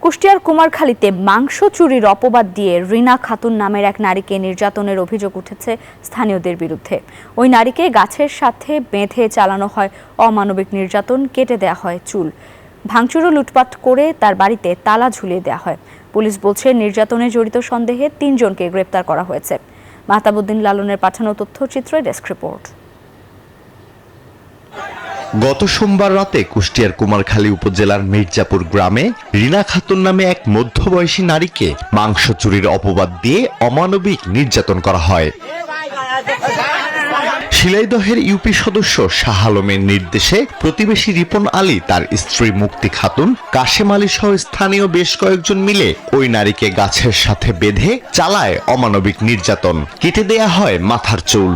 কুষ্টিয়ার কুমারখালীতে মাংস চুরির অপবাদ দিয়ে রিনা খাতুন নামের এক নারীকে নির্যাতনের অভিযোগ উঠেছে স্থানীয়দের বিরুদ্ধে। ওই নারীকে গাছের সাথে বেঁধে চালানো হয় অমানবিক নির্যাতন, কেটে দেওয়া হয় চুল, ভাঙচুর ও লুটপাট করে তার বাড়িতে তালা ঝুলিয়ে দেওয়া হয়। পুলিশ বলছে নির্যাতনে জড়িত সন্দেহে ৩ জনকে গ্রেপ্তার করা হয়েছে। মাহতাবউদ্দিন লালনের পাঠানো তথ্যচিত্রে ডেস্ক রিপোর্ট। গত সোমবার রাতে কুষ্টিয়ার কুমারখালী উপজেলার মির্জাপুর গ্রামে রিনা খাতুন নামে এক মধ্যবয়সী নারীকে মাংস চুরির অপবাদ দিয়ে অমানবিক নির্যাতন করা হয়। শিলাইদহের ইউপি সদস্য শাহ আলমের নির্দেশে প্রতিবেশী রিপন আলী, তার স্ত্রী মুক্তি খাতুন, কাশেম আলী সহ স্থানীয় বেশ কয়েকজন মিলে ওই নারীকে গাছের সাথে বেঁধে চালায় অমানবিক নির্যাতন, কেটে দেয়া হয় মাথার চুল।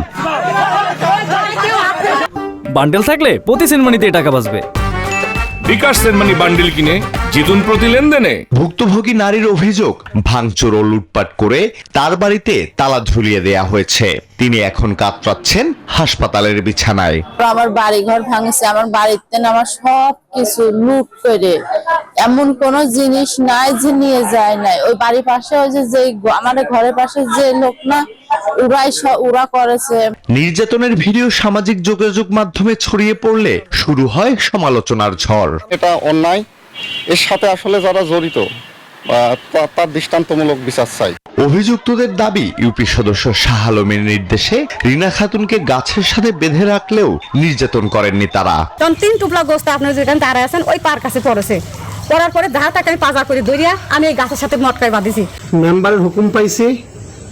বান্ডেল থাকলে প্রতি সেনমানিতে টাকা বাঁচবে। বিকাশ সেনমানি বান্ডেল কিনে জিতুন প্রতি লেনদেনে। ভুক্তভোগী নারীর অভিযোগ, ভাঙচুর ও লুটপাট করে তার বাড়িতে তালা ঝুলিয়ে দেয়া হয়েছে। তিনি এখন কাতরাচ্ছেন হাসপাতালের বিছানায়। আমার বাড়ি ঘর ভাঙছে, আমার বাড়িতে আমার সব কিছু লুট করে, এমন কোন জিনিস নাই যে নিয়ে যায় নাই। ওই বাড়ির পাশে ওই যে আমাদের ঘরের পাশে যে লোক না, ওরা করেছে। নির্যাতনের ভিডিও সামাজিক যোগাযোগ মাধ্যমে ছড়িয়ে পড়লে শুরু হয় সমালোচনার ঝড়। এটা অন্যায়, এর সাথে আসলে যারা জড়িত তার দৃষ্টান্তমূলক বিচার চাই। অভিযুক্তদের দাবি, ইউপি সদস্য শাহ আলমের নির্দেশে রিনা খাতুনকে গাছের সাথে বেঁধে রাখলেও নির্যাতন করেননি তারা। 3 টুকলা গোস্ত আপনার যেখানে দাঁড়ায় আছেন ওই পার কাছে পড়েছে, পড়ার পরে ধারটাকে আমি পাজা করে ধরিয়া আমি এই গাছের সাথে মটকায় বাঁধিছি। মেম্বারের হুকুম পাইছি,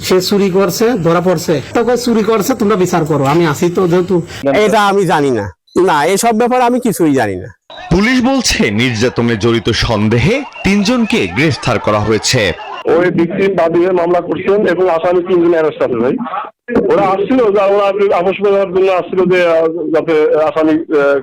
সে চুরি করছে, ধরা পড়ছে, তোকে চুরি করছে, তোমরা বিচার করো। আমি আসি তো, যেহেতু এটা আমি জানি না, এসব ব্যাপারে আমি কিছুই জানি না। পুলিশ বলছে নির্যাতনে জড়িত সন্দেহে 3 জনকে গ্রেফতার করা হয়েছে। ওই ভিকটিম দাবি মামলা করছেন এবং আসামি 3 জন অ্যারেস্ট আছে। ভাই ওরা আসছিল, ওরা আপোষ করার জন্য আসছিল যে যাতে আসামি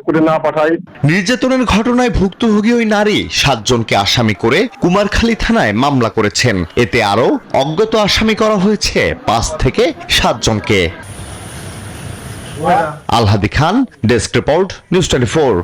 করে না পাঠায়। নির্যাতনের ঘটনায় ভুক্তভোগী ওই নারী 7 জনকে আসামি করে কুমারখালী থানায় মামলা করেছেন। এতে আরো অজ্ঞাত আসামি করা হয়েছে 5 থেকে 7 জনকে। আলহাদি খান, ডেস্ক রিপোর্ট, নিউজ 24।